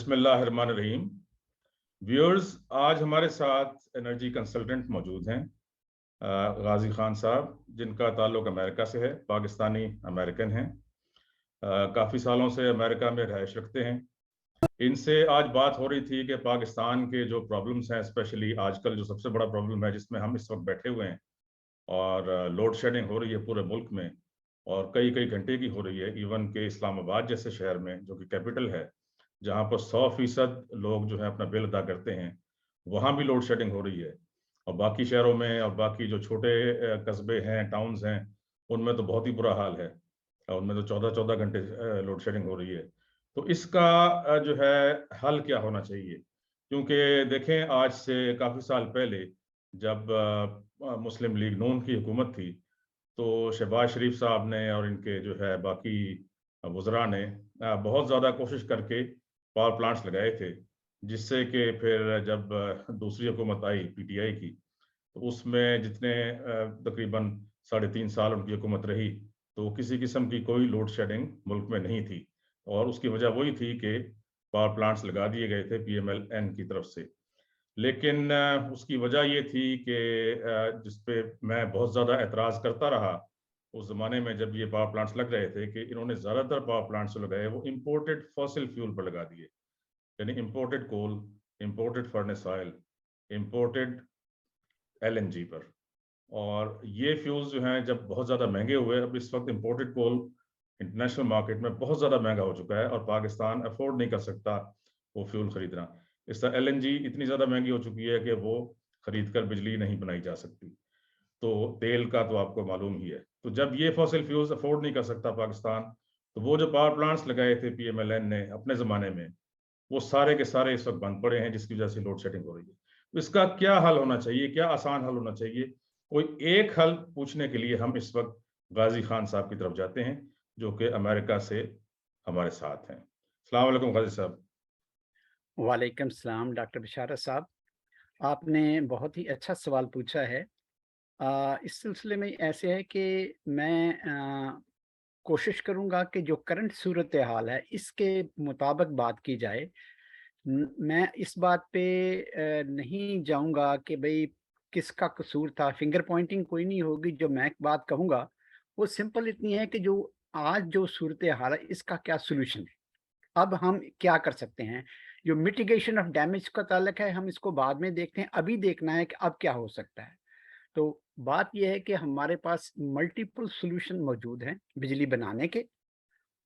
बिस्मिल्लाहिर्रहमानिर्रहीम। व्यूअर्स, आज हमारे साथ एनर्जी कंसल्टेंट मौजूद हैं गाजी खान साहब, जिनका ताल्लुक अमेरिका से है। पाकिस्तानी अमेरिकन हैं, काफ़ी सालों से अमेरिका में रहायश रखते हैं। इनसे आज बात हो रही थी कि पाकिस्तान के जो प्रॉब्लम्स हैं, स्पेशली आजकल जो सबसे बड़ा प्रॉब्लम है जिसमें हम इस वक्त बैठे हुए हैं, और लोड शेडिंग हो रही है पूरे मुल्क में, और कई कई घंटे की हो रही है। इवन के इस्लामाबाद जैसे शहर में, जो कि कैपिटल है, जहाँ पर 100% लोग जो है अपना बिल अदा करते हैं, वहाँ भी लोड शेडिंग हो रही है। और बाकी शहरों में और बाकी जो छोटे कस्बे हैं, टाउन्स हैं, उनमें तो बहुत ही बुरा हाल है। उनमें तो 14-14 घंटे लोड शेडिंग हो रही है। तो इसका जो है हल क्या होना चाहिए? क्योंकि देखें, आज से काफ़ी साल पहले जब मुस्लिम लीग नून की हुकूमत थी, तो शहबाज शरीफ साहब ने और इनके जो है बाकी वज़रा ने बहुत ज़्यादा कोशिश करके पावर प्लांट्स लगाए थे, जिससे कि फिर जब दूसरी हुकूमत आई पीटीआई की, तो उसमें जितने तकरीबन 3.5 साल उनकी हुकूमत रही, तो किसी किस्म की कोई लोड शेडिंग मुल्क में नहीं थी। और उसकी वजह वही थी कि पावर प्लांट्स लगा दिए गए थे पीएमएल-एन की तरफ से। लेकिन उसकी वजह ये थी कि जिस पे मैं बहुत ज़्यादा एतराज़ करता रहा उस ज़माने में जब ये पावर प्लांट्स लग रहे थे, कि इन्होंने ज़्यादातर पावर प्लांट्स जो लगाए वो इम्पोर्टेड फॉसिल फ्यूल पर लगा दिए, यानी imported coal, imported furnace oil, imported LNG पर। और ये फ्यूल्स जो हैं जब बहुत ज़्यादा महंगे हुए, अब इस वक्त इम्पोर्टेड कोल इंटरनेशनल मार्केट में बहुत ज़्यादा महंगा हो चुका है, और पाकिस्तान अफोर्ड नहीं कर सकता वो फ्यूल खरीदना। इस तरह एलएनजी इतनी ज़्यादा महंगी हो चुकी है कि वो खरीद कर बिजली नहीं बनाई जा सकती। तो तेल का तो आपको मालूम ही है। तो जब ये फॉसिल फ्यूल्स अफोर्ड नहीं कर सकता पाकिस्तान, तो वो जो पावर प्लांट्स लगाए थे पीएमएलएन ने अपने ज़माने में, वो सारे के सारे इस वक्त बंद पड़े हैं, जिसकी वजह से लोड शेडिंग हो रही है। तो इसका क्या हल होना चाहिए? क्या आसान हल होना चाहिए? कोई एक हल पूछने के लिए हम इस वक्त गाजी खान साहब की तरफ जाते हैं, जो कि अमेरिका से हमारे साथ हैं। अस्सलाम वालेकुम गाजी साहब। वालेकुम सलाम डॉक्टर बिशारत साहब। आपने बहुत ही अच्छा सवाल पूछा है। इस सिलसिले में ऐसे है कि मैं कोशिश करूँगा कि जो करंट सूरत हाल है इसके मुताबिक बात की जाए। मैं इस बात पे नहीं जाऊँगा कि भई किसका कसूर था, फिंगर पॉइंटिंग कोई नहीं होगी। जो मैं बात कहूँगा वो सिंपल इतनी है कि जो आज जो सूरत हाल है इसका क्या सॉल्यूशन है? अब हम क्या कर सकते हैं? जो मिटिगेशन ऑफ डैमेज का ताल्लुक है, हम इसको बाद में देखते हैं, अभी देखना है कि अब क्या हो सकता है। तो बात ये है कि हमारे पास मल्टीपल सॉल्यूशन मौजूद हैं बिजली बनाने के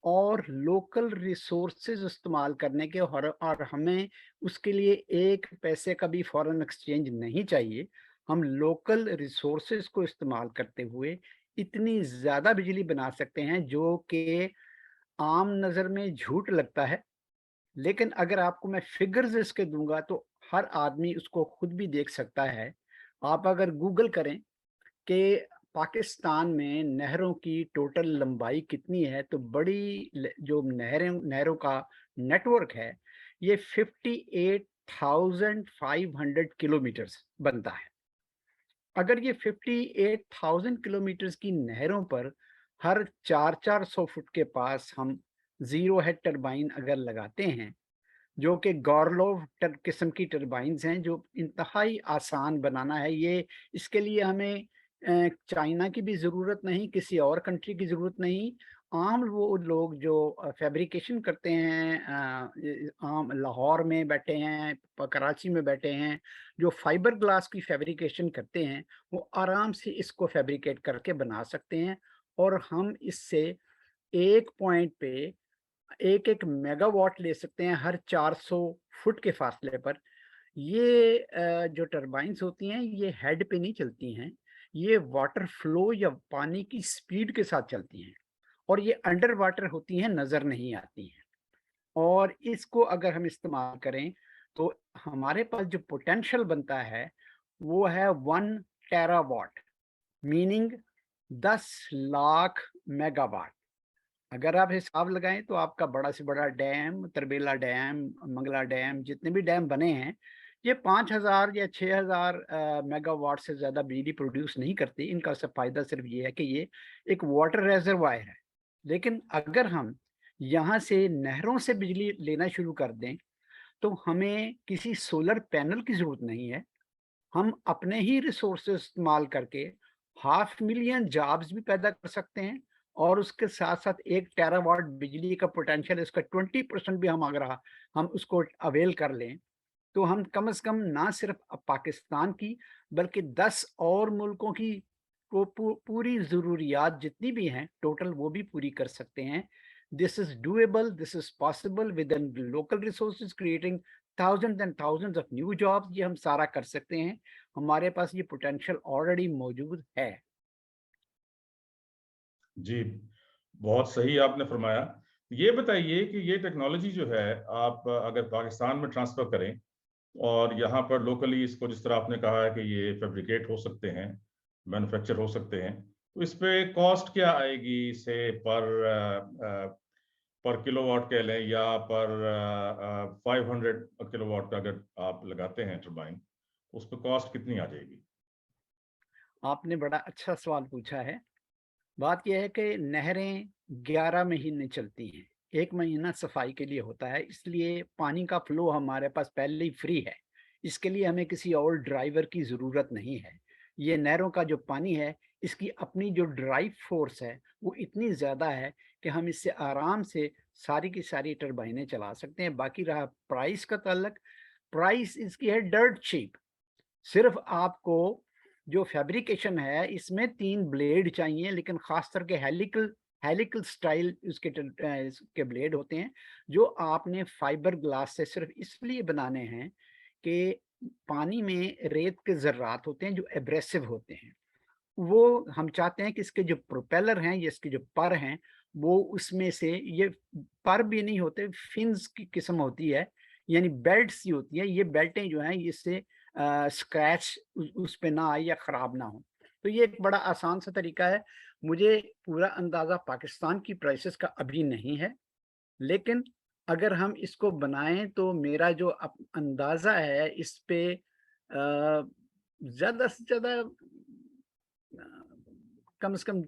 और लोकल रिसोर्सेज़ इस्तेमाल करने के, और हमें उसके लिए 1 पैसे का भी फॉरेन एक्सचेंज नहीं चाहिए। हम लोकल रिसोर्सेज़ को इस्तेमाल करते हुए इतनी ज़्यादा बिजली बना सकते हैं जो कि आम नज़र में झूठ लगता है। लेकिन अगर आपको मैं फिगर्स इसके दूँगा तो हर आदमी उसको खुद भी देख सकता है। आप अगर गूगल करें कि पाकिस्तान में नहरों की टोटल लंबाई कितनी है, तो बड़ी ल जो नहरों का नेटवर्क है, ये 58,500 किलोमीटर्स बनता है। अगर ये 58,000 किलोमीटर्स की नहरों पर हर 4-400 फुट के पास हम ज़ीरो हेड टरबाइन अगर लगाते हैं, जो कि गॉरलोव किस्म की टरबाइन्स हैं, जो इंतहाई आसान बनाना है। ये इसके लिए हमें चाइना की भी ज़रूरत नहीं, किसी और कंट्री की ज़रूरत नहीं। आम वो लोग जो फैब्रिकेशन करते हैं, आम लाहौर में बैठे हैं, कराची में बैठे हैं, जो फाइबर ग्लास की फैब्रिकेशन करते हैं, वो आराम से इसको फैब्रिकेट करके बना सकते हैं। और हम इससे एक पॉइंट पे 1-1 मेगावाट ले सकते हैं हर 400 फुट के फासले पर। ये जो टरबाइन्स होती हैं, ये हेड पे नहीं चलती हैं, ये वाटर फ्लो या पानी की स्पीड के साथ चलती हैं, और ये अंडर वाटर होती हैं, नज़र नहीं आती हैं। और इसको अगर हम इस्तेमाल करें, तो हमारे पास जो पोटेंशियल बनता है, वो है 1 टेरावाट, मीनिंग 10 लाख मेगावाट। अगर आप हिसाब लगाएँ तो आपका बड़ा से बड़ा dam, Tarbela dam, Mangla dam, जितने भी डैम बने हैं, ये 5,000 या 6,000 मेगावाट से ज़्यादा बिजली प्रोड्यूस नहीं करते। इनका सब फ़ायदा सिर्फ़ ये है कि ये एक वाटर रिज़र्वायर है। लेकिन अगर हम यहाँ से नहरों से बिजली लेना शुरू कर दें, तो हमें किसी सोलर पैनल की ज़रूरत नहीं है। हम अपने ही रिसोर्सेज़ इस्तेमाल करके 500,000 जॉब्स भी पैदा कर सकते हैं और उसके साथ-साथ 1 टेरावाट बिजली का पोटेंशियल, इसका 20% भी हम अगर हम उसको अवेल कर लें, तो हम कम से कम ना सिर्फ पाकिस्तान की बल्कि 10 और मुल्कों की को पूरी ज़रूरियात जितनी भी हैं टोटल वो भी पूरी कर सकते हैं। This is doable, this is possible within local resources creating thousands and thousands of new jobs. ये हम सारा कर सकते हैं। हमारे पास ये पोटेंशियल ऑलरेडी मौजूद है। जी, बहुत सही आपने फरमाया। ये बताइए कि ये टेक्नोलॉजी जो है, आप अगर पाकिस्तान में ट्रांसफ़र करें और यहाँ पर लोकली इसको, जिस तरह आपने कहा है कि ये फैब्रिकेट हो सकते हैं, मैन्युफैक्चर हो सकते हैं, तो इस पे कॉस्ट क्या आएगी से पर किलोवाट कह लें या पर 500 किलोवाट का अगर आप लगाते हैं टरबाइन, उस पे कॉस्ट कितनी आ जाएगी? आपने बड़ा अच्छा सवाल पूछा है। बात यह है कि नहरें 11 महीने चलती हैं। 1 महीना सफाई के लिए होता है, इसलिए पानी का फ्लो हमारे पास पहले ही फ्री है। इसके लिए हमें किसी और ड्राइवर की ज़रूरत नहीं है। ये नहरों का जो पानी है, इसकी अपनी जो ड्राइव फ़ोर्स है, वो इतनी ज़्यादा है कि हम इससे आराम से सारी की सारी टरबाइनें चला सकते हैं। बाकी रहा प्राइस का ताल्लुक, प्राइस इसकी है डर्ट चीप। सिर्फ आपको जो फैब्रिकेशन है इसमें 3 ब्लेड चाहिए, लेकिन ख़ास करके हेलिकल हेलिकल स्टाइल इसके ब्लेड होते हैं, जो आपने फाइबर ग्लास से सिर्फ इसलिए बनाने हैं कि पानी में रेत के ज़र्रात होते हैं जो एब्रेसिव होते हैं। वो हम चाहते हैं कि इसके जो प्रोपेलर हैं, ये इसके जो पर हैं, वो उसमें से ये पर भी नहीं होते, फिन्स की किस्म होती है, यानी बेल्ट्स ही होती है। ये बेल्टें जो हैं इससे स्क्रैच उस पे ना आए या ख़राब ना हो। तो ये एक बड़ा आसान सा तरीका है। मुझे पूरा अंदाज़ा पाकिस्तान की प्राइसेज़ का अभी नहीं है, लेकिन अगर हम इसको बनाएँ तो मेरा जो अंदाज़ा है इस पे ज़्यादा से ज़्यादा अ, कम से कम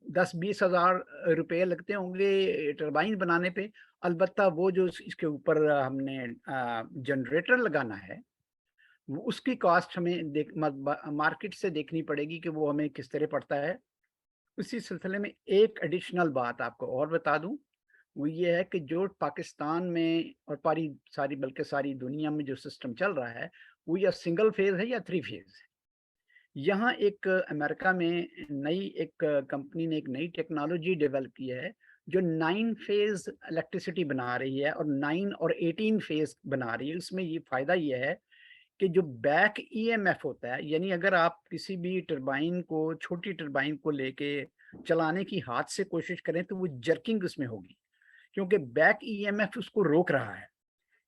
10-20 हज़ार रुपए लगते होंगे टरबाइन बनाने पे। अलबत्ता वो जो इसके ऊपर हमने जनरेटर लगाना है, वो उसकी कॉस्ट हमें मार्केट से देखनी पड़ेगी कि वो हमें किस तरह पड़ता है। उसी सिलसिले में एक एडिशनल बात आपको और बता दूँ, वो ये है कि जो पाकिस्तान में और पारी सारी बल्कि सारी दुनिया में जो सिस्टम चल रहा है, वो या सिंगल फेज़ है या 3 फेज़ है। यहाँ एक अमेरिका में नई एक कंपनी ने एक नई टेक्नोलॉजी डेवलप की है, जो 9 फेज़ इलेक्ट्रिसिटी बना रही है और 9 और 18 फेज़ बना रही है। उसमें ये फ़ायदा ये है कि जो बैक ईएमएफ होता है, यानी अगर आप किसी भी टरबाइन को, छोटी टरबाइन को लेके चलाने की हाथ से कोशिश करें, तो वो जर्किंग उसमें होगी, क्योंकि बैक ईएमएफ उसको रोक रहा है।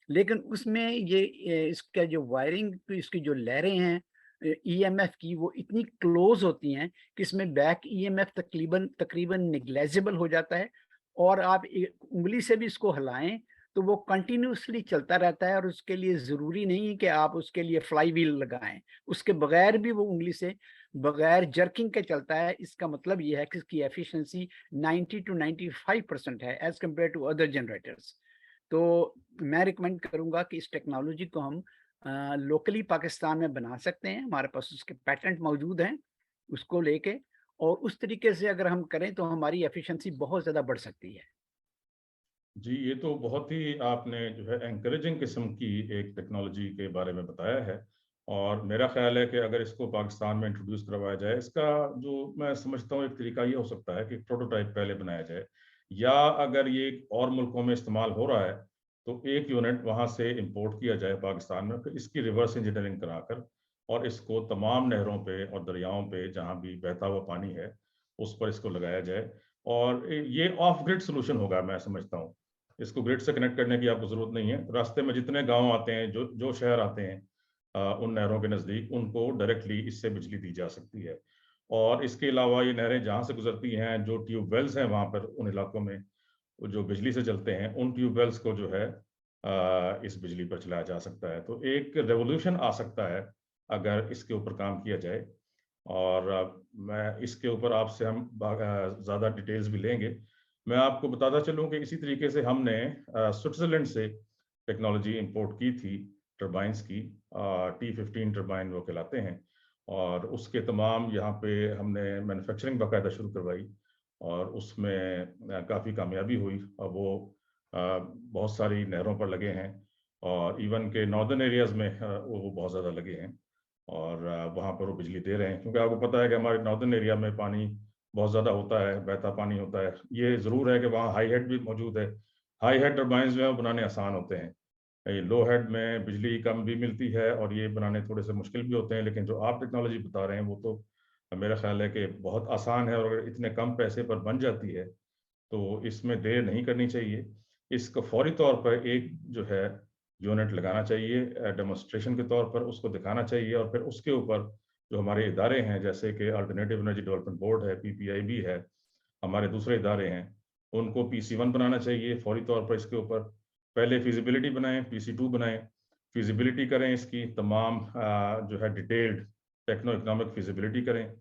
लेकिन उसमें इसका जो वायरिंग की इसकी जो लहरें हैं ईएमएफ की, वो इतनी क्लोज़ होती हैं कि इसमें बैक ईएमएफ तकरीबन तकरीबन नेग्लिजिबल हो जाता है और आप उँगली से भी इसको हिलाएँ, तो वो कंटिन्यूअसली चलता रहता है और उसके लिए ज़रूरी नहीं है कि आप उसके लिए फ्लाई व्हील लगाएँ। उसके बगैर भी वो उँगली से बगैर जर्किंग के चलता है। इसका मतलब ये है कि इसकी एफिशिएंसी 90 टू 95% है as compare to other generators. तो मैं रिकमेंड करूँगा कि इस टेक्नोलॉजी को हम लोकली पाकिस्तान में बना सकते हैं। हमारे पास उसके पैटेंट मौजूद हैं, उसको लेके और उस तरीके से अगर हम करें तो हमारी एफिशिएंसी बहुत ज़्यादा बढ़ सकती है। जी, ये तो बहुत ही आपने जो है एनकरेजिंग किस्म की एक टेक्नोलॉजी के बारे में बताया है और मेरा ख़्याल है कि अगर इसको पाकिस्तान में इंट्रोड्यूस करवाया जाए, इसका जो मैं समझता हूँ एक तरीका ये हो सकता है कि प्रोटोटाइप पहले बनाया जाए या अगर ये और मुल्कों में इस्तेमाल हो रहा है, तो एक यूनिट वहाँ से इंपोर्ट किया जाए पाकिस्तान में, फिर इसकी रिवर्स इंजीनियरिंग कराकर और इसको तमाम नहरों पे और दरियाओं पे जहाँ भी बहता हुआ पानी है, उस पर इसको लगाया जाए और ये ऑफ ग्रिड सॉल्यूशन होगा मैं समझता हूँ। इसको ग्रिड से कनेक्ट करने की आपको ज़रूरत नहीं है। रास्ते में जितने गाँव आते हैं, जो जो शहर आते हैं उन नहरों के नज़दीक, उनको डायरेक्टली इससे बिजली दी जा सकती है। और इसके अलावा ये नहरें जहाँ से गुज़रती हैं, जो ट्यूबवेल्स हैं वहाँ पर उन इलाकों में, जो बिजली से चलते हैं, उन ट्यूबवेल्स को जो है इस बिजली पर चलाया जा सकता है। तो एक रेवोल्यूशन आ सकता है, अगर इसके ऊपर काम किया जाए और मैं इसके ऊपर आपसे हम ज़्यादा डिटेल्स भी लेंगे। मैं आपको बताता चलूँ कि इसी तरीके से हमने स्विट्ज़रलैंड से टेक्नोलॉजी इंपोर्ट की थी टर्बाइंस की, T15 टर्बाइन वो कहलाते हैं, और उसके तमाम यहाँ पे हमने मैन्युफैक्चरिंग बाकायदा शुरू करवाई और उसमें काफ़ी कामयाबी हुई और वो बहुत सारी नहरों पर लगे हैं और इवन के नॉर्दर्न एरियाज़ में वो बहुत ज़्यादा लगे हैं और वहाँ पर वो बिजली दे रहे हैं, क्योंकि आपको पता है कि हमारे नॉर्दर्न एरिया में पानी बहुत ज़्यादा होता है, बहता पानी होता है। ये ज़रूर है कि वहाँ हाई हेड भी मौजूद है। हाई हेड टर्बाइंस जो है वो बनाने आसान होते हैं, ये लो हेड में बिजली कम भी मिलती है और ये बनाने थोड़े से मुश्किल भी होते हैं, लेकिन जो आप टेक्नोलॉजी बता रहे हैं वो तो मेरा ख्याल है कि बहुत आसान है और अगर इतने कम पैसे पर बन जाती है तो इसमें देर नहीं करनी चाहिए। इसको फौरी तौर पर एक जो है यूनिट लगाना चाहिए डेमोन्स्ट्रेशन के तौर पर, उसको दिखाना चाहिए और फिर उसके ऊपर जो हमारे इदारे हैं जैसे कि अल्टरनेटिव एनर्जी डेवलपमेंट बोर्ड है, PPIB है, हमारे दूसरे इदारे हैं, उनको PC1 बनाना चाहिए फौरी तौर पर। इसके ऊपर पहले फिजिबिलिटी बनाएं, PC2 बनाएं, फिजिबिलिटी करें, इसकी तमाम जो है डिटेल्ड टेक्नो इकोनॉमिक फिजिबिलिटी करें,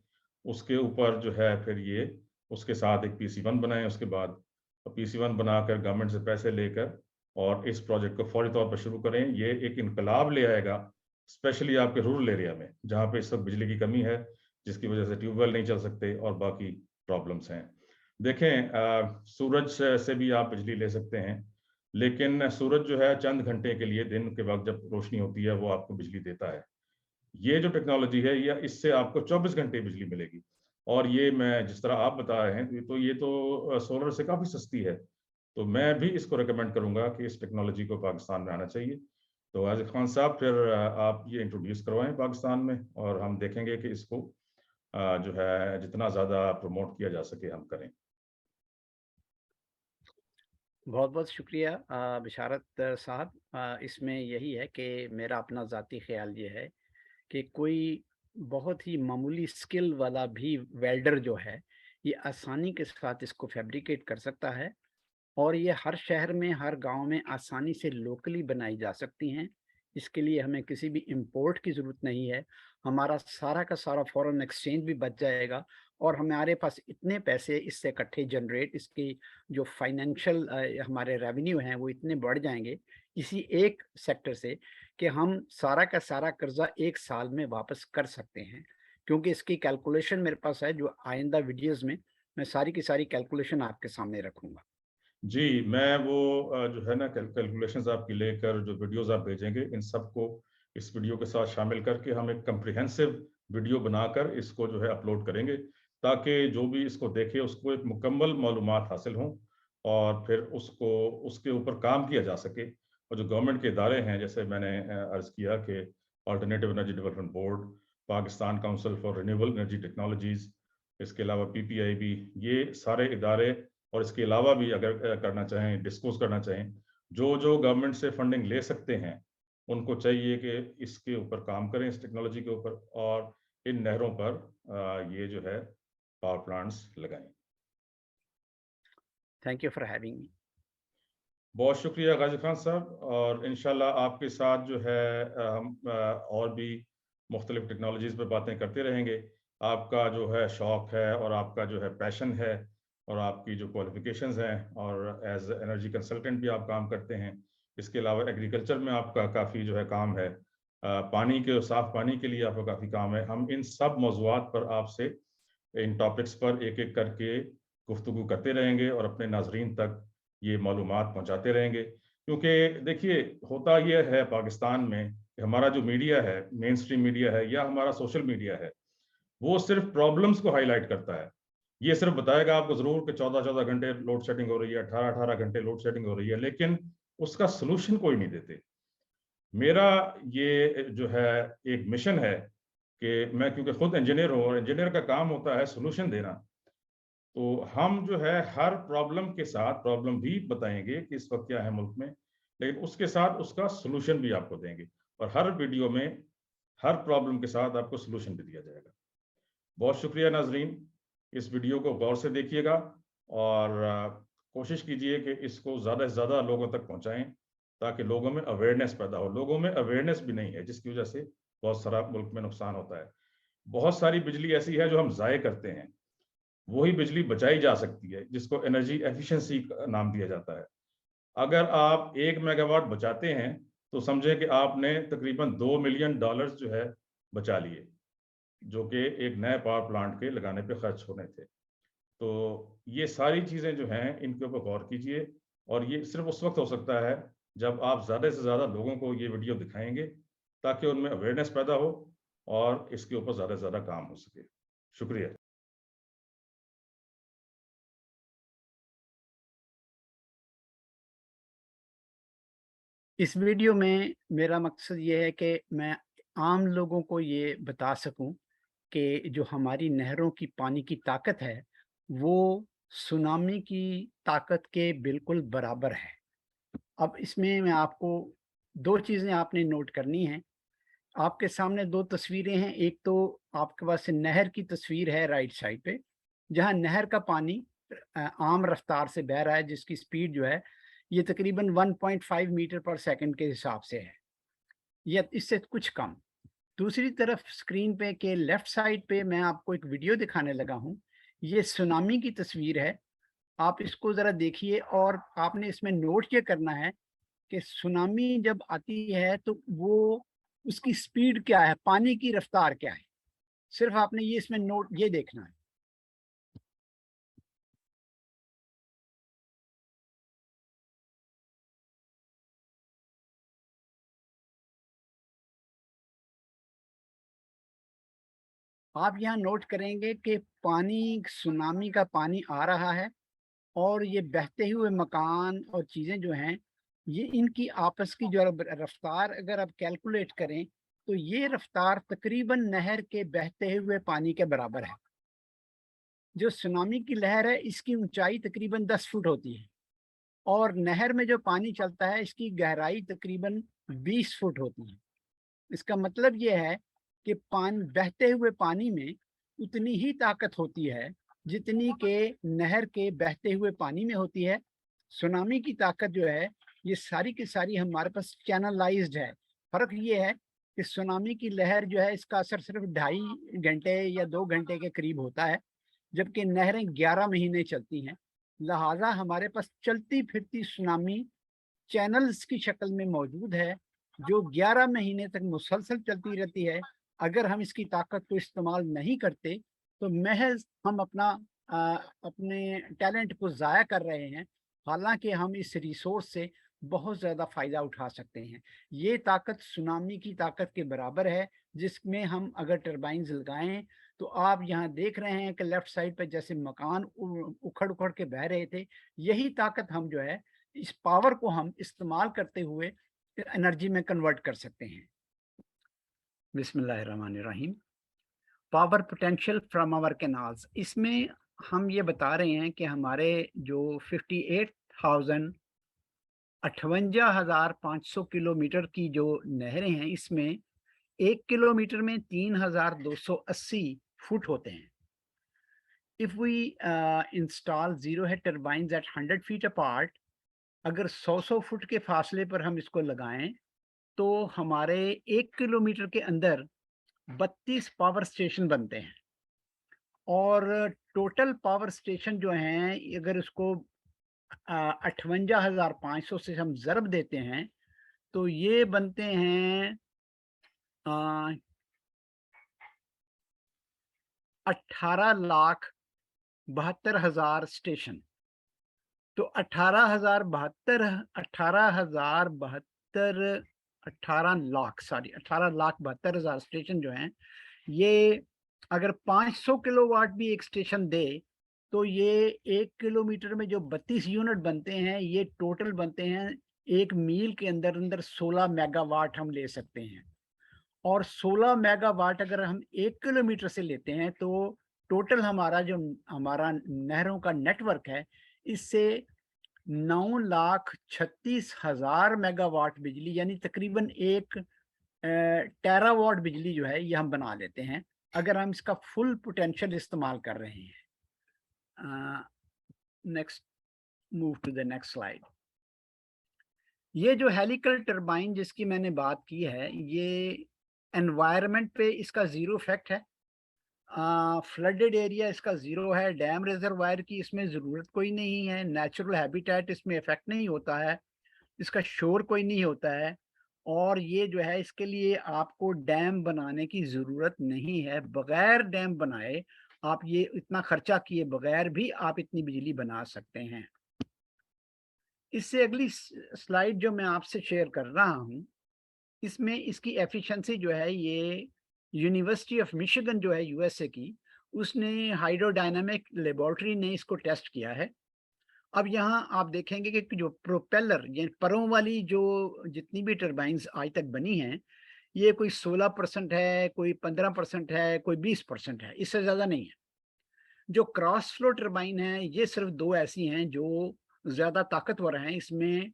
उसके ऊपर जो है फिर ये उसके साथ एक PC1 बनाएं, उसके बाद PC1 बनाकर गवर्नमेंट से पैसे लेकर और इस प्रोजेक्ट को फौरी तौर पर शुरू करें। ये एक इनकलाब ले आएगा, स्पेशली आपके रूरल एरिया में जहाँ पे इस वक्त बिजली की कमी है, जिसकी वजह से ट्यूबवेल नहीं चल सकते और बाकी प्रॉब्लम्स हैं। देखें, सूरज से भी आप बिजली ले सकते हैं, लेकिन सूरज जो है चंद घंटे के लिए दिन के वक्त जब रोशनी होती है वो आपको बिजली देता है। ये जो टेक्नोलॉजी है या इससे आपको 24 घंटे बिजली मिलेगी और ये मैं जिस तरह आप बता रहे हैं ये तो सोलर से काफ़ी सस्ती है, तो मैं भी इसको रिकमेंड करूंगा कि इस टेक्नोलॉजी को पाकिस्तान में आना चाहिए। तो आज़िज़ खान साहब, फिर आप ये इंट्रोड्यूस करवाएं पाकिस्तान में और हम देखेंगे कि इसको जो है जितना ज़्यादा प्रमोट किया जा सके हम करें। बहुत-बहुत शुक्रिया बिशारत साहब। इसमें यही है कि मेरा अपना ज़ाती ख़्याल ये है कि कोई बहुत ही मामूली स्किल वाला भी वेल्डर जो है, ये आसानी के साथ इसको फैब्रिकेट कर सकता है और ये हर शहर में, हर गाँव में आसानी से लोकली बनाई जा सकती हैं। इसके लिए हमें किसी भी इम्पोर्ट की ज़रूरत नहीं है। हमारा सारा का सारा फ़ॉरेन एक्सचेंज भी बच जाएगा और हमारे पास इतने पैसे इससे इकट्ठे जनरेट, इसकी जो फाइनेंशियल हमारे रेवेन्यू हैं, वो इतने बढ़ जाएँगे इसी एक सेक्टर से कि हम सारा का सारा कर्ज़ा 1 साल में वापस कर सकते हैं। क्योंकि इसकी कैलकुलेशन मेरे पास है, जो आइंदा वीडियोज़ में मैं सारी की सारी कैलकुलेशन आपके सामने रखूँगा। जी, मैं वो जो है ना कैलकुलेशंस आपकी लेकर जो वीडियोस आप भेजेंगे, इन सबको इस वीडियो के साथ शामिल करके हम एक कम्प्रिहेंसिव वीडियो बनाकर इसको जो है अपलोड करेंगे, ताकि जो भी इसको देखे उसको एक मुकम्मल मालूमात हासिल हों और फिर उसको उसके ऊपर काम किया जा सके। और जो गवर्नमेंट के इदारे हैं, जैसे मैंने अर्ज़ किया कि alternative energy development board, Pakistan council for renewable energy technologies, इसके अलावा PPIB, ये सारे इदारे और इसके अलावा भी अगर करना चाहें, डिस्कस करना चाहें, जो गवर्नमेंट से फंडिंग ले सकते हैं, उनको चाहिए कि इसके ऊपर काम करें, इस टेक्नोलॉजी के ऊपर, और इन नहरों पर ये जो है पावर प्लांट्स लगाएं। Thank you for having me. बहुत शुक्रिया गाजी खान साहब, और इंशाल्लाह आपके साथ जो है हम और भी मुख्तलिफ टेक्नोलॉजीज़ पर बातें करते रहेंगे। आपका जो है शौक़ है और आपका जो है पैशन है और आपकी जो क्वालिफिकेशंस हैं, और एज एनर्जी कंसल्टेंट भी आप काम करते हैं, इसके अलावा एग्रीकल्चर में आपका काफ़ी जो है काम है, पानी के साफ़ पानी के लिए आपका काफ़ी काम है। हम इन सब मौज़ूआत पर आपसे इन टॉपिक्स पर एक-एक करके गुफ्तगू करते रहेंगे और अपने नाज़रीन तक ये मालूमात पहुँचाते रहेंगे। क्योंकि देखिए, होता ये है पाकिस्तान में कि हमारा जो मीडिया है, मेन स्ट्रीम मीडिया है या हमारा सोशल मीडिया है, वो सिर्फ़ प्रॉब्लम्स को हाइलाइट करता है। ये सिर्फ़ बताएगा आपको ज़रूर कि 14-14 घंटे लोड शेडिंग हो रही है, 18-18 घंटे लोड शेडिंग हो रही है, लेकिन उसका सॉल्यूशन कोई नहीं देते। मेरा ये जो है एक मिशन है कि मैं, क्योंकि खुद इंजीनियर हूँ और इंजीनियर का काम होता है सॉल्यूशन देना, तो हम जो है हर प्रॉब्लम के साथ प्रॉब्लम भी बताएँगे कि इस वक़्त क्या है मुल्क में, लेकिन उसके साथ उसका सॉल्यूशन भी आपको देंगे और हर वीडियो में हर प्रॉब्लम के साथ आपको सॉल्यूशन भी दिया जाएगा। बहुत शुक्रिया नाज़रीन, इस वीडियो को गौर से देखिएगा और कोशिश कीजिए कि इसको ज़्यादा से ज़्यादा लोगों तक पहुँचाएँ, ताकि लोगों में अवेयरनेस पैदा हो। लोगों में अवेयरनेस भी नहीं है, जिसकी वजह से बहुत सारा मुल्क में नुकसान होता है। बहुत सारी बिजली ऐसी है जो हम ज़ाय करते हैं, वही बिजली बचाई जा सकती है, जिसको एनर्जी एफिशिएंसी का नाम दिया जाता है। अगर आप 1 मेगावाट बचाते हैं तो समझे कि आपने तकरीबन $2 मिलियन जो है बचा लिए, जो कि एक नए पावर प्लांट के लगाने पे खर्च होने थे। तो ये सारी चीज़ें जो हैं इनके ऊपर गौर कीजिए, और ये सिर्फ उस वक्त हो सकता है जब आप ज़्यादा से ज़्यादा लोगों को ये वीडियो दिखाएंगे, ताकि उनमें अवेयरनेस पैदा हो और इसके ऊपर ज़्यादा से ज़्यादा काम हो सके। शुक्रिया। इस वीडियो में मेरा मकसद ये है कि मैं आम लोगों को ये बता सकूं कि जो हमारी नहरों की पानी की ताकत है, वो सुनामी की ताकत के बिल्कुल बराबर है। अब इसमें मैं आपको 2 चीज़ें आपने नोट करनी हैं। आपके सामने 2 तस्वीरें हैं, एक तो आपके पास नहर की तस्वीर है राइट साइड पे, जहाँ नहर का पानी आम रफ्तार से बह रहा है, जिसकी स्पीड जो है ये तकरीबन 1.5 मीटर पर सेकंड के हिसाब से है, या इससे कुछ कम। दूसरी तरफ स्क्रीन पे के लेफ्ट साइड पे मैं आपको एक वीडियो दिखाने लगा हूँ। ये सुनामी की तस्वीर है। आप इसको ज़रा देखिए और आपने इसमें नोट ये करना है कि सुनामी जब आती है तो वो उसकी स्पीड क्या है, पानी की रफ्तार क्या है? सिर्फ़ आपने ये इसमें नोट ये देखना है। आप यहाँ नोट करेंगे कि पानी सुनामी का पानी आ रहा है और ये बहते हुए मकान और चीज़ें जो हैं, ये इनकी आपस की जो रफ्तार अगर आप कैलकुलेट करें, तो ये रफ्तार तकरीबन नहर के बहते हुए पानी के बराबर है। जो सुनामी की लहर है, इसकी ऊँचाई तकरीबन 10 फुट होती है और नहर में जो पानी चलता है, इसकी गहराई तकरीबन 20 फुट होती है। इसका मतलब ये है कि बहते हुए पानी में उतनी ही ताकत होती है, जितनी के नहर के बहते हुए पानी में होती है। सुनामी की ताकत जो है, ये सारी की सारी हमारे पास चैनलाइज़्ड है। फ़र्क ये है कि सुनामी की लहर जो है, इसका असर सिर्फ़ ढाई घंटे या 2 घंटे के करीब होता है, जबकि नहरें 11 महीने चलती हैं। लिहाज़ा हमारे पास चलती-फिरती सुनामी चैनल्स की शक्ल में मौजूद है, जो 11 महीने तक मुसलसल चलती रहती है। अगर हम इसकी ताकत को इस्तेमाल नहीं करते, तो महज़ हम अ, अपने टैलेंट को ज़ाया कर रहे हैं, हालाँकि हम इस रिसोर्स से बहुत ज़्यादा फ़ायदा उठा सकते हैं। ये ताकत सुनामी की ताकत के बराबर है, जिसमें हम अगर टरबाइन्स लगाएँ, तो आप यहाँ देख रहे हैं कि लेफ्ट साइड पे जैसे मकान उखड़-उखड़ के बह रहे थे, यही ताकत हम जो है इस पावर को हम इस्तेमाल करते हुए एनर्जी में कन्वर्ट कर सकते हैं। बिस्मिल्लाहिर्रहमानिर्रहीम। Power potential from our canals, इसमें हम ये बता रहे हैं कि हमारे जो 58,000 58,500 किलोमीटर की जो नहरें हैं, इसमें 1 किलोमीटर में 3,280 फुट होते हैं। If we install zero head turbines at 100 feet apart, अगर 100-100 फुट के फासले पर हम इसको लगाएँ, तो हमारे 1 किलोमीटर के अंदर 32 पावर स्टेशन बनते हैं और टोटल पावर स्टेशन जो हैं, अगर इसको 58,500 से हम ज़र्ब देते हैं, तो ये बनते हैं अ, 18,72,000 स्टेशन। तो 18,लाख 72,000 स्टेशन जो हैं, ये अगर 500 किलोवाट भी एक स्टेशन दे, तो ये 1 किलोमीटर में जो 32 यूनिट बनते हैं, ये टोटल बनते हैं 1 मील के अंदर-अंदर 16 मेगावाट हम ले सकते हैं। और 16 मेगावाट अगर हम 1 किलोमीटर से लेते हैं, तो टोटल हमारा नहरों का नेटवर्क है, इससे 9,36,000 मेगावाट बिजली, यानी तकरीबन 1 टेरावाट बिजली जो है, ये हम बना लेते हैं, अगर हम इसका फुल पोटेंशियल इस्तेमाल कर रहे हैं। Next, move to the next slide. ये जो हेलिकल टरबाइन जिसकी मैंने बात की है, ये एनवायरनमेंट पे इसका ज़ीरो इफ़ेक्ट है। फ्लडेड एरिया इसका ज़ीरो है, डैम रिज़र्वायर की इसमें ज़रूरत कोई नहीं है, नेचुरल हैबिटेट इसमें इफ़ेक्ट नहीं होता है। इसका शोर कोई नहीं होता है और ये जो है इसके लिए आपको डैम बनाने की ज़रूरत नहीं है। बगैर डैम बनाए आप ये इतना खर्चा किए बगैर भी आप इतनी बिजली बना सकते हैं। इससे अगली स्लाइड जो मैं आपसे शेयर कर रहा हूँ, इसमें इसकी एफिशिएंसी जो है ये यूनिवर्सिटी ऑफ मिशिगन जो है यूएसए की, उसने हाइड्रोडायनामिक लेबोरेटरी ने इसको टेस्ट किया है। अब यहाँ आप देखेंगे कि जो प्रोपेलर यानी परों वाली जो जितनी भी टरबाइन्स आज तक बनी हैं, ये कोई 16% है, कोई 15% है, कोई 20% है, इससे ज़्यादा नहीं है। जो क्रॉस फ्लो टरबाइन है, ये सिर्फ 2 ऐसी हैं जो ज़्यादा ताकतवर हैं। इसमें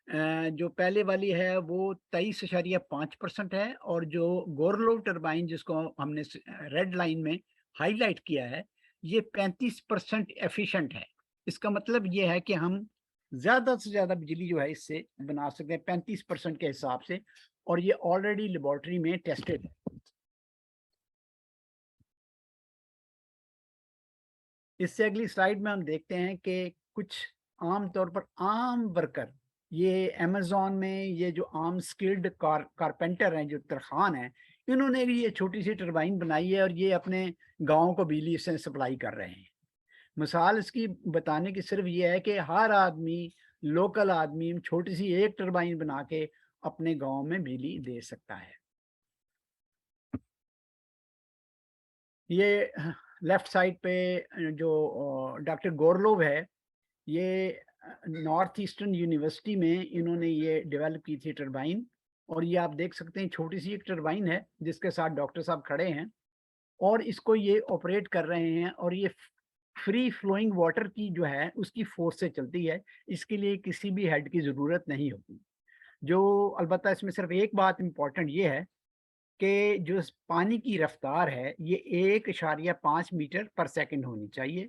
जो पहले वाली है वो 23.5% है और जो गोरलोव टरबाइन जिसको हमने रेड लाइन में हाईलाइट किया है, ये 35% एफिशिएंट है। इसका मतलब ये है कि हम ज़्यादा से ज़्यादा बिजली जो है इससे बना सकते हैं 35% के हिसाब से और ये ऑलरेडी लेबोरेटरी में टेस्टेड है। इससे अगली स्लाइड में हम देखते हैं कि कुछ आम तौर पर आम वर्कर ये अमेज़न में ये जो आम स्किल्ड कारपेंटर हैं, जो तरखान हैं, इन्होंने भी ये छोटी-सी टरबाइन बनाई है और ये अपने गाँव को बिजली से सप्लाई कर रहे हैं। मिसाल इसकी बताने की सिर्फ ये है कि हर आदमी, लोकल आदमी छोटी-सी एक टरबाइन बना के अपने गाँव में बिजली दे सकता है। ये लेफ्ट साइड पे जो डॉक्टर गोरलोव है, ये नॉर्थ ईस्टर्न यूनिवर्सिटी में इन्होंने ये डेवलप की थी टरबाइन और ये आप देख सकते हैं छोटी सी एक टरबाइन है जिसके साथ डॉक्टर साहब खड़े हैं और इसको ये ऑपरेट कर रहे हैं और ये फ्री फ्लोइंग वाटर की जो है उसकी फोर्स से चलती है। इसके लिए किसी भी हेड की ज़रूरत नहीं होती। जो अलबत्ता इसमें सिर्फ एक बात इम्पोर्टेंट ये है कि जो पानी की रफ्तार है ये 1.5 मीटर पर सेकंड होनी चाहिए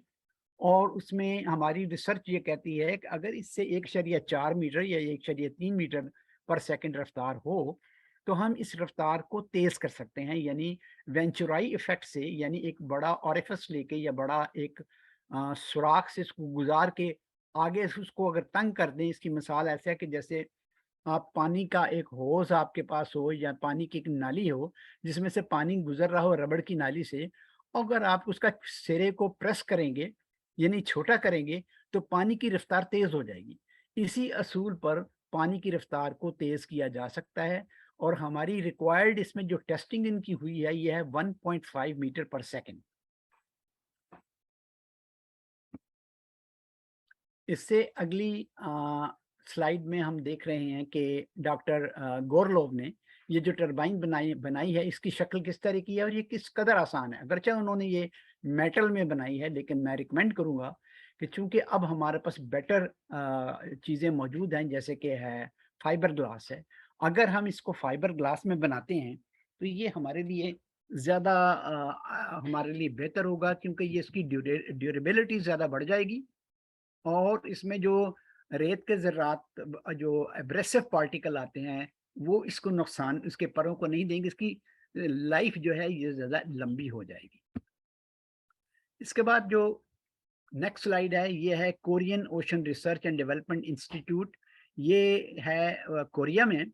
और उसमें हमारी रिसर्च ये कहती है कि अगर इससे 1.4 मीटर या 1.3 मीटर पर सेकंड रफ्तार हो, तो हम इस रफ्तार को तेज़ कर सकते हैं। यानी वेंचुराई इफ़ेक्ट से यानी एक बड़ा ऑरिफिस लेके या बड़ा एक सुराख से इसको गुज़ार के आगे से उसको अगर तंग कर दें, इसकी मिसाल ऐसे है कि जैसे आप पानी का एक होज़ आपके पास हो या पानी की एक नाली हो, जिसमें से पानी गुज़र रहा हो रबड़ की नाली से, अगर आप उसका सिरे को प्रेस करेंगे, यानी छोटा करेंगे, तो पानी की रफ़्तार तेज़ हो जाएगी। इसी असूल पर पानी की रफ़्तार को तेज़ किया जा सकता है और हमारी रिक्वायर्ड इसमें जो टेस्टिंग इनकी हुई है, ये है 1.5 मीटर पर सेकंड। इससे अगली स्लाइड में हम देख रहे हैं कि डॉक्टर गोरलोव ने ये जो टरबाइन बनाई बनाई है इसकी शक्ल किस तरह की है और ये किस कदर आसान है। अगरचे उन्होंने ये मेटल में बनाई है लेकिन मैं रिकमेंड करूँगा कि चूँकि अब हमारे पास बेटर चीज़ें मौजूद हैं जैसे कि है फाइबर ग्लास है। अगर हम इसको फाइबर ग्लास में बनाते हैं तो ये हमारे लिए ज़्यादा हमारे लिए बेहतर होगा क्योंकि ये इसकी ड्यूरेबिलिटी ज़्यादा बढ़ जाएगी और इसमें जो रेत के ज़र्रात जो एब्रेसिव पार्टिकल आते हैं, वो इसको नुकसान इसके परों को नहीं देंगे, इसकी लाइफ जो है ये ज़्यादा लंबी हो जाएगी। इसके बाद जो नेक्स्ट स्लाइड है, ये है Korean ocean research and development institute. ये है कोरिया में,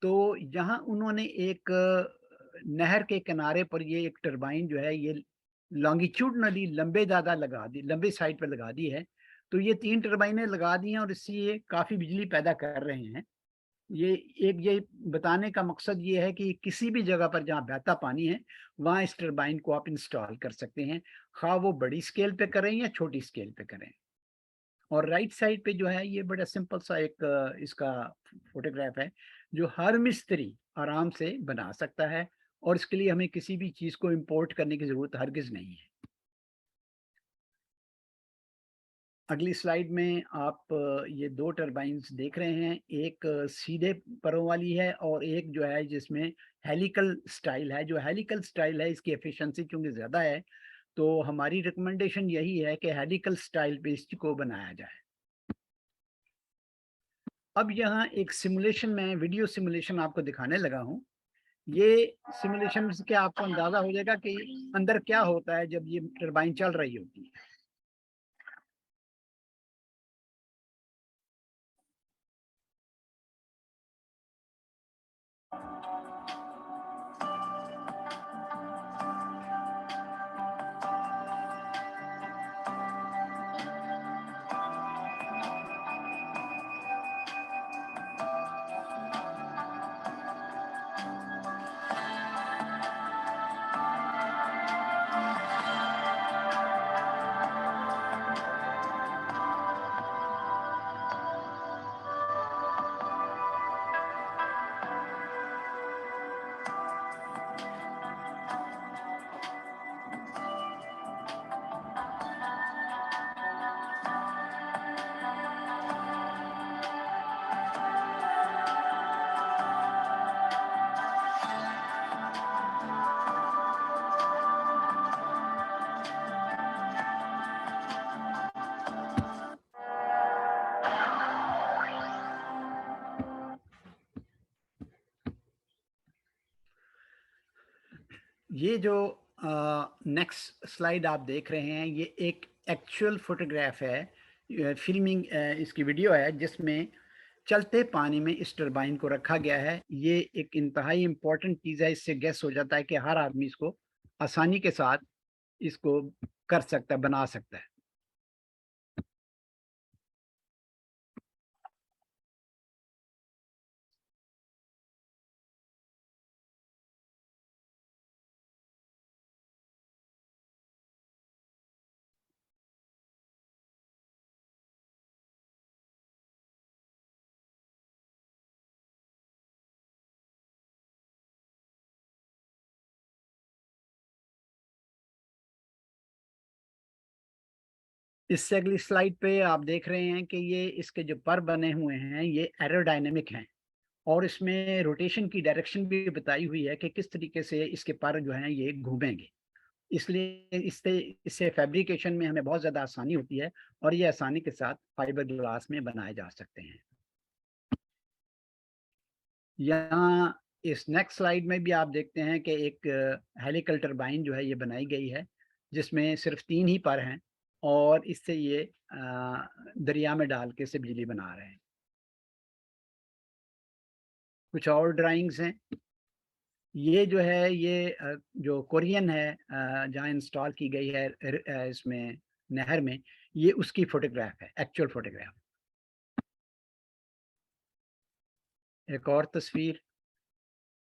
तो यहाँ उन्होंने एक नहर के किनारे पर ये एक टरबाइन जो है ये लॉन्गिट्यूडनली लंबे ज़्यादा लगा दी, लंबे साइड पे लगा दी है। तो ये 3 टरबाइनें लगा दी हैं और इससे ये काफ़ी बिजली पैदा कर रहे हैं। ये ये बताने का मकसद ये है कि किसी भी जगह पर जहाँ बहता पानी है, वहाँ इस टरबाइन को आप इंस्टॉल कर सकते हैं, ख़्वाह वो बड़ी स्केल पे करें या छोटी स्केल पे करें। और राइट साइड पे जो है ये बड़ा सिंपल सा एक इसका फोटोग्राफ है, जो हर मिस्त्री आराम से बना सकता है और इसके लिए हमें किसी भी चीज़ को इम्पोर्ट करने की ज़रूरत हरगिज़ नहीं है। अगली स्लाइड में आप ये 2 टरबाइन्स देख रहे हैं, एक सीधे परों वाली है और एक जो है जिसमें हेलिकल स्टाइल है। जो हेलिकल स्टाइल है इसकी एफिशिएंसी चूँकि ज़्यादा है, तो हमारी रिकमेंडेशन यही है कि हेलिकल स्टाइल पे इसको बनाया जाए। अब यहाँ एक सिमुलेशन में वीडियो सिमुलेशन आपको दिखाने लगा हूँ। ये सिमुलेशन से क्या आपको अंदाज़ा हो जाएगा कि अंदर क्या होता है जब ये टरबाइन चल रही होती है। ये जो नेक्स्ट स्लाइड आप देख रहे हैं, ये एक एक्चुअल फोटोग्राफ है, फिल्मिंग इसकी वीडियो है, जिसमें चलते पानी में इस टरबाइन को रखा गया है। ये एक इंतहाई इम्पोर्टेंट चीज़ है, इससे गेस हो जाता है कि हर आदमी इसको आसानी के साथ इसको कर सकता है, बना सकता है। इससे अगली स्लाइड पे आप देख रहे हैं कि ये इसके जो पर बने हुए हैं ये एरोडायनेमिक हैं, और इसमें रोटेशन की डायरेक्शन भी बताई हुई है कि किस तरीके से इसके पर जो हैं ये घूमेंगे। इसलिए इससे इससे फैब्रिकेशन में हमें बहुत ज़्यादा आसानी होती है, और ये आसानी के साथ फाइबर ग्लास में बनाए जा सकते हैं। यहाँ इस नेक्स्ट स्लाइड में भी आप देखते हैं कि एक हेलिकल टरबाइन जो है ये बनाई गई है, जिसमें सिर्फ 3 ही पर हैं, और इससे ये दरिया में डाल के इससे बिजली बना रहे हैं। कुछ और ड्राइंग्स हैं। ये जो है ये जो कोरियन है, जहाँ इंस्टॉल की गई है इसमें नहर में, ये उसकी फोटोग्राफ है, एक्चुअल फोटोग्राफ। एक और तस्वीर,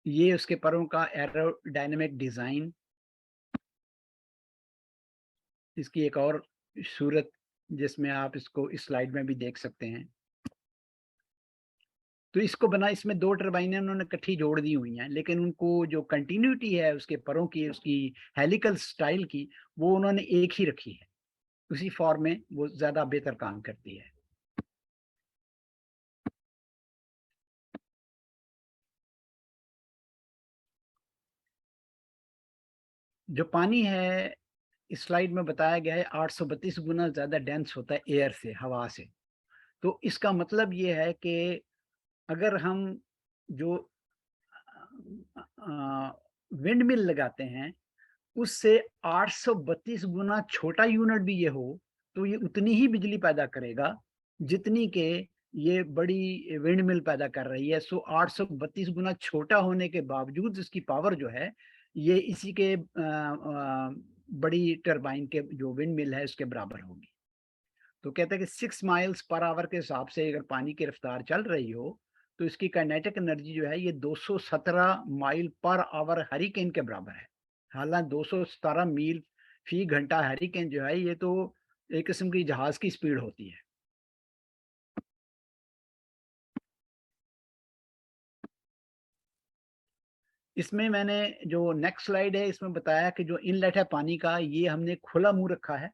ये उसके परों का एरोडायनेमिक डिज़ाइन। इसकी एक और सूरत जिसमें आप इसको इस स्लाइड में भी देख सकते हैं। तो इसको बना, इसमें 2 टरबाइनें उन्होंने इकट्ठी जोड़ दी हुई हैं, लेकिन उनको जो कंटिन्यूटी है उसके परों की, उसकी हेलिकल स्टाइल की, वो उन्होंने एक ही रखी है। उसी फॉर्म में वो ज़्यादा बेहतर काम करती है। जो पानी है, इस स्लाइड में बताया गया है 832 गुना ज़्यादा डेंस होता है एयर से, हवा से। तो इसका मतलब ये है कि अगर हम जो विंड मिल लगाते हैं, उससे 832 गुना छोटा यूनिट भी ये हो, तो ये उतनी ही बिजली पैदा करेगा, जितनी के ये बड़ी विंड मिल पैदा कर रही है। सो 832 गुना छोटा होने के बावजूद इसकी पावर जो है, ये इसी के बड़ी टरबाइन के जो विंड मिल है, उसके बराबर होगी। तो कहते हैं कि 6 माइल्स पर आवर के हिसाब से अगर पानी की रफ्तार चल रही हो, तो इसकी काइनेटिक एनर्जी जो है ये 217 माइल पर आवर हरिकेन के बराबर है। हालांकि 217 मील फी घंटा हरिकेन जो है, ये तो एक किस्म की जहाज की स्पीड होती है। इसमें मैंने जो नेक्स्ट स्लाइड है, इसमें बताया कि जो इनलेट है पानी का, ये हमने खुला मुंह रखा है,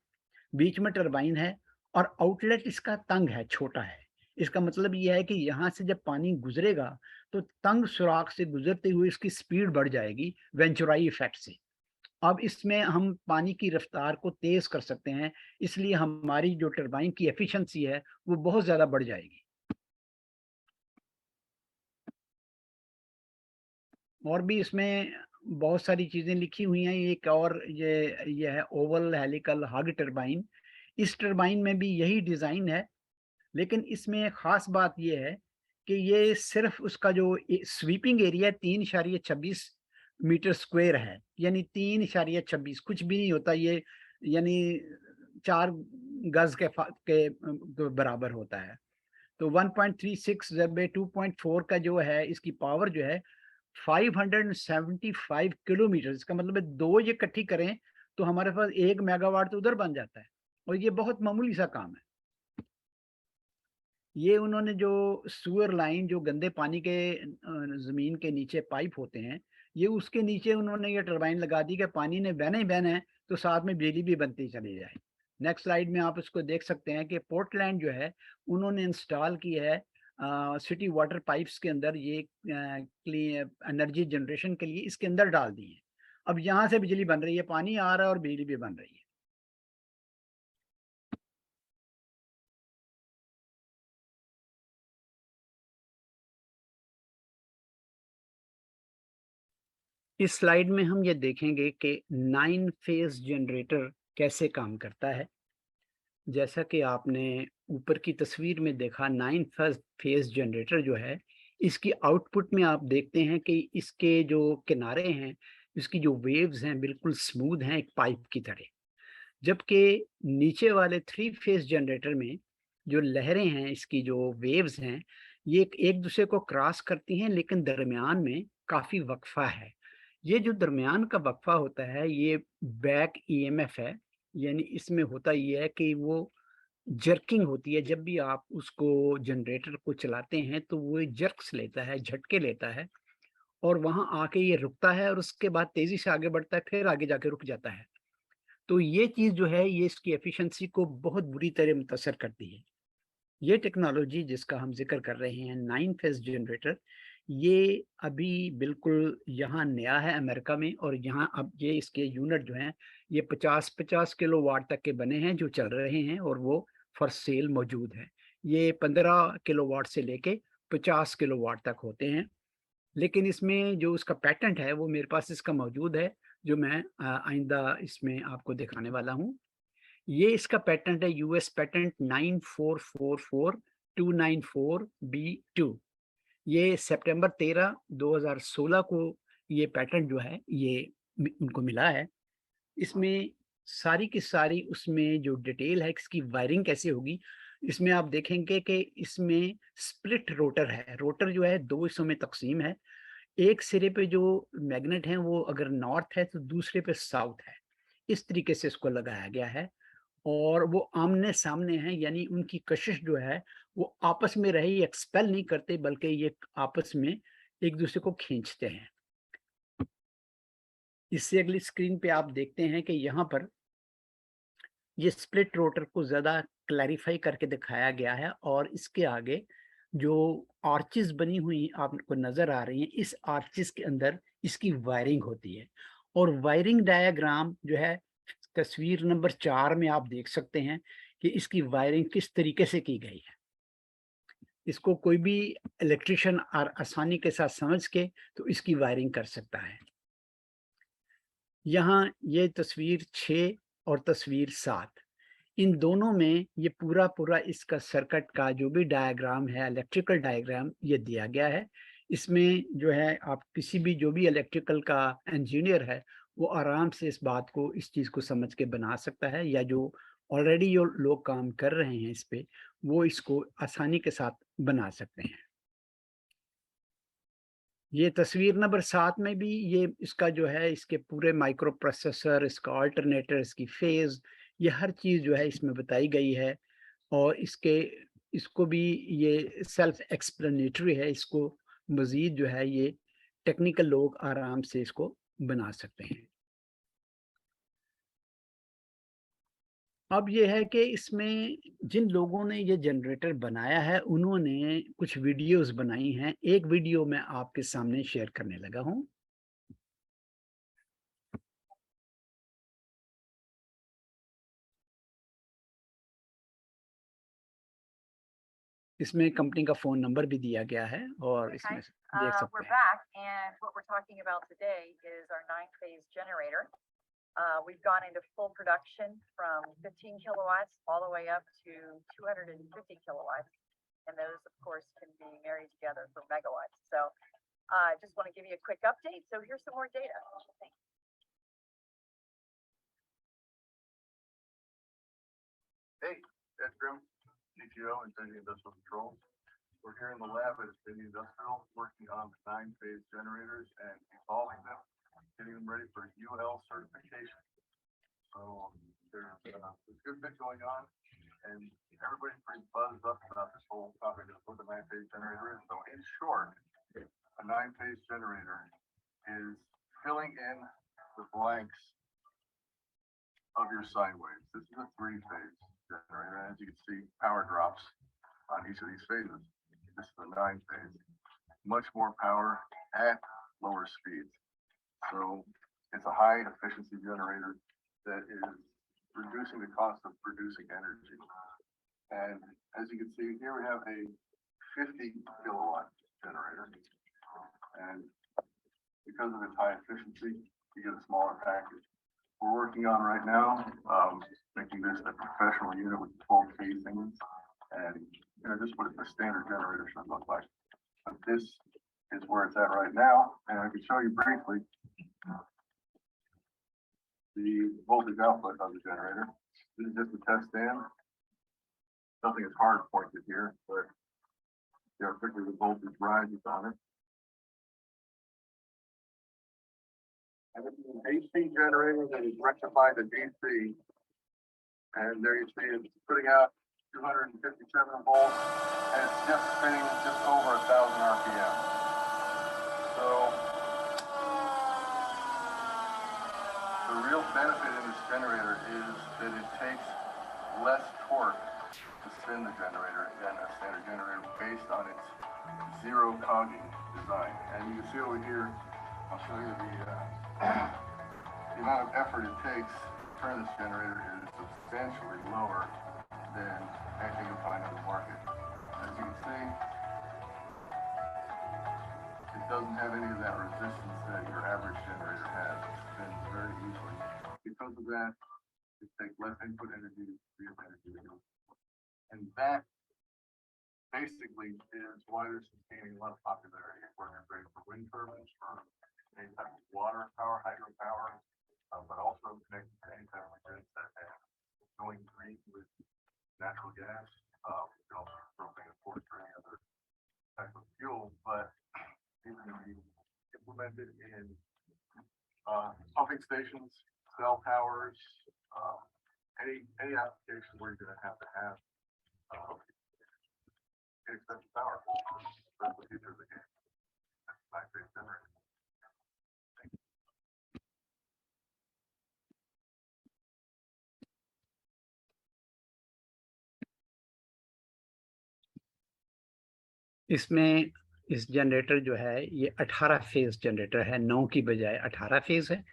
बीच में टरबाइन है, और आउटलेट इसका तंग है, छोटा है। इसका मतलब ये है कि यहाँ से जब पानी गुजरेगा, तो तंग सुराख से गुजरते हुए इसकी स्पीड बढ़ जाएगी वेंचुराई इफेक्ट से। अब इसमें हम पानी की रफ्तार को तेज कर सकते हैं, इसलिए हमारी जो टरबाइन की एफिशिएंसी है वो बहुत ज़्यादा बढ़ जाएगी। और भी इसमें बहुत सारी चीज़ें लिखी हुई हैं। एक और ये है ओवल हेलिकल हग टरबाइन। इस टरबाइन में भी यही डिज़ाइन है, लेकिन इसमें ख़ास बात ये है कि ये सिर्फ़ उसका जो स्वीपिंग एरिया 3.26 मीटर स्क्वायर है, यानी 3.26, कुछ भी नहीं होता ये, यानी 4 गज़ के बराबर होता है। तो 1.36 जब 2.4 का जो है, इसकी पावर जो है 575 किलोमीटर, इसका मतलब है 2 ये इकट्ठी करें तो हमारे पास 1 मेगावाट तो उधर बन जाता है, और ये बहुत मामूली सा काम है। ये उन्होंने जो सीवर लाइन, जो गंदे पानी के ज़मीन के नीचे पाइप होते हैं, ये उसके नीचे उन्होंने ये टरबाइन लगा दी कि पानी ने बहना ही बहना है, तो साथ में बिजली भी बनती चली जाए। नेक्स्ट स्लाइड में आप इसको देख सकते हैं कि पोर्टलैंड जो है, उन्होंने इंस्टॉल की है सिटी वाटर पाइप्स के अंदर, ये एनर्जी जनरेशन के लिए इसके अंदर डाल दी है। अब यहाँ से बिजली बन रही है, पानी आ रहा है और बिजली भी बन रही है। इस स्लाइड में हम ये देखेंगे कि 9 फेज जनरेटर कैसे काम करता है। जैसा कि आपने ऊपर की तस्वीर में देखा, 9 फेज जनरेटर जो है, इसकी आउटपुट में आप देखते हैं कि इसके जो किनारे हैं, इसकी जो वेव्स हैं बिल्कुल स्मूथ हैं, एक पाइप की तरह। जबकि नीचे वाले 3 फेज जनरेटर में जो लहरें हैं, इसकी जो वेव्स हैं, ये एक एक दूसरे को क्रॉस करती हैं, लेकिन दरमियान में काफ़ी वक़्फ़ा है। ये जो दरमियान का वक़्फ़ा होता है, ये बैक ईएमएफ है, यानी इसमें होता ये है कि वो जर्किंग होती है। जब भी आप उसको जनरेटर को चलाते हैं, तो वो जर्क्स लेता है, झटके लेता है और वहाँ आके ये रुकता है और उसके बाद तेज़ी से आगे बढ़ता है, फिर आगे जाके रुक जाता है। तो ये चीज़ जो है, ये इसकी एफिशिएंसी को बहुत बुरी तरह मुतासर करती है। ये टेक्नोलॉजी जिसका हम ज़िक्र कर रहे हैं, 9 फेज़ जनरेटर, ये अभी बिल्कुल यहाँ नया है अमेरिका में, और यहाँ अब ये इसके यूनिट जो हैं, ये 50-50 किलोवाट तक के बने हैं जो चल रहे हैं और वो फॉर सेल मौजूद हैं। ये 15 किलोवाट से लेके 50 किलोवाट तक होते हैं। लेकिन इसमें जो उसका पैटेंट है, वो मेरे पास इसका मौजूद है, जो मैं आइंदा इसमें आपको दिखाने वाला हूँ। ये इसका पैटेंट है, यूएस पैटेंट 9444294B2। ये सितंबर 13, 2016 को ये पैटेंट जो है, ये उनको मिला है। इसमें सारी की सारी उसमें जो डिटेल है, इसकी वायरिंग कैसे होगी, इसमें आप देखेंगे कि इसमें स्प्लिट रोटर है। रोटर जो है 2 हिस्सों में तकसीम है। एक सिरे पे जो मैग्नेट है, वो अगर नॉर्थ है, तो दूसरे पे साउथ है। इस तरीके से इसको लगाया गया है और वो आमने-सामने हैं, यानी उनकी कशिश जो है, वो आपस में रहे, ये एक्सपेल नहीं करते, बल्कि ये आपस में एक-दूसरे को खींचते हैं। इससे अगली स्क्रीन पे आप देखते हैं कि यहाँ पर ये स्प्लिट रोटर को ज़्यादा क्लैरिफ़ाई करके दिखाया गया है और इसके आगे जो आर्चेज़ बनी हुई आपको नज़र आ रही हैं, इस आर्चेज़ के अंदर इसकी वायरिंग होती है और वायरिंग डायग्राम जो है, तस्वीर नंबर 4 में आप देख सकते हैं कि इसकी वायरिंग किस तरीके से की गई है। इसको कोई भी इलेक्ट्रीशियन आसानी के साथ समझ के तो इसकी वायरिंग कर सकता है। यहाँ ये तस्वीर 6 और तस्वीर 7, इन दोनों में ये पूरा-पूरा इसका सर्किट का जो भी डायग्राम है, इलेक्ट्रिकल डायग्राम, ये दिया गया है। इसमें जो है, आप किसी भी जो भी इलेक्ट्रिकल का इंजीनियर है, वो आराम से इस बात को, इस चीज़ को समझ के बना सकता है, या जो ऑलरेडी जो लोग काम कर रहे हैं इस पे, वो इसको आसानी के साथ बना सकते हैं। ये तस्वीर नंबर 7 में भी ये इसका जो है, इसके पूरे माइक्रो प्रोसेसर, इसका अल्टरनेटर, इसकी फ़ेज़, ये हर चीज़ जो है इसमें बताई गई है और इसको भी ये सेल्फ एक्सप्लेनेटरी है, इसको मज़ीद जो है, ये टेक्निकल लोग आराम से इसको बना सकते हैं। अब ये है कि इसमें जिन लोगों ने ये जनरेटर बनाया है, उन्होंने कुछ वीडियोज़ बनाई हैं। एक वीडियो मैं आपके सामने शेयर करने लगा हूँ। इसमें कंपनी का फ़ोन नंबर भी दिया गया है और इसमें Okay, देख सकते we're हैं। back, and what we're talking about today is our 9-phase generator. We've gone into full production from 15 kilowatts all the way up to 250 kilowatts, and those, of course, can be married together for megawatts. So, I just want to give you a quick update. So here's some more data. Thanks. Hey, Ed Grimm, CTO and Infinity Industrial Controls. We're here in the lab at Infinity Industrial working on the 9-phase generators and evolving them, getting them ready for UL certification. So there's a good bit going on, and everybody's pretty buzzed up about this whole topic of what the 9-phase generator is. So in short, a 9-phase generator is filling in the blanks of your sine waves. This is a 3-phase generator, and as you can see, power drops on each of these phases. This is a 9-phase, much more power at lower speeds. So it's a high efficiency generator that is reducing the cost of producing energy. And as you can see here, we have a 50 kilowatt generator. And because of its high efficiency, you get a smaller package. We're working on right now, making this a professional unit with full casings and, you know, just what a standard generator should look like. But this is where it's at right now, and I can show you briefly the voltage output of the generator. This is just a test stand. Nothing is hard pointed here, but see how quickly the voltage rises on it. And this is an AC generator that is rectified to DC. And there you see it's putting out 257 volts, and it's just spinning just over 1,000 RPM. So the real benefit in this generator is that it takes less torque to spin the generator than a standard generator based on its zero cogging design. And you can see over here, I'll show you the amount of effort it takes to turn this generator is substantially lower than anything you find on the market. As you can see, it doesn't have any of that resistance that your average generator has. It spins very easily. Because of that, it takes less input energy to create energy. And that basically is why this is gaining a lot of popularity. It's working great for wind turbines, for any type of water power, hydropower, but also connected to any type of grids that have going green with natural gas. You can also propane, of course, or any other type of fuel, but it can be implemented in pumping stations, cell towers, any application where you're going to have inexpensive power. That's the future of the game. That's my favorite generator. इसमें इस generator जो है ये 18 phase generator है, 9 की बजाय 18 phase है,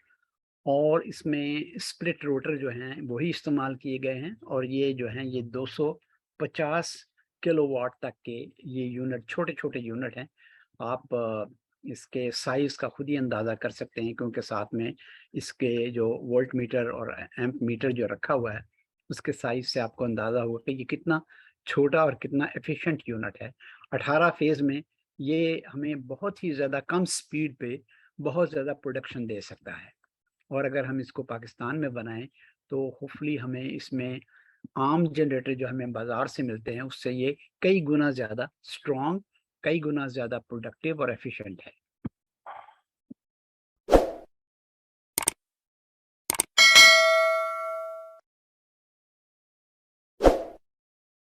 और इसमें स्प्लिट रोटर जो हैं वही इस्तेमाल किए गए हैं। और ये जो हैं ये 250 किलोवाट तक के ये यूनिट, छोटे छोटे यूनिट हैं। आप इसके साइज का खुद ही अंदाज़ा कर सकते हैं, क्योंकि साथ में इसके जो वोल्ट मीटर और एम्प मीटर जो रखा हुआ है उसके साइज से आपको अंदाज़ा होगा कि ये कितना छोटा और कितना एफिशिएंट यूनिट है। 18 फेज में ये हमें बहुत ही ज़्यादा कम स्पीड पे बहुत ज़्यादा प्रोडक्शन दे सकता है। और अगर हम इसको पाकिस्तान में बनाएं तो होपफुली हमें इसमें आम जनरेटर जो हमें बाज़ार से मिलते हैं उससे ये कई गुना ज़्यादा स्ट्रॉन्ग, कई गुना ज़्यादा प्रोडक्टिव और एफिशिएंट है।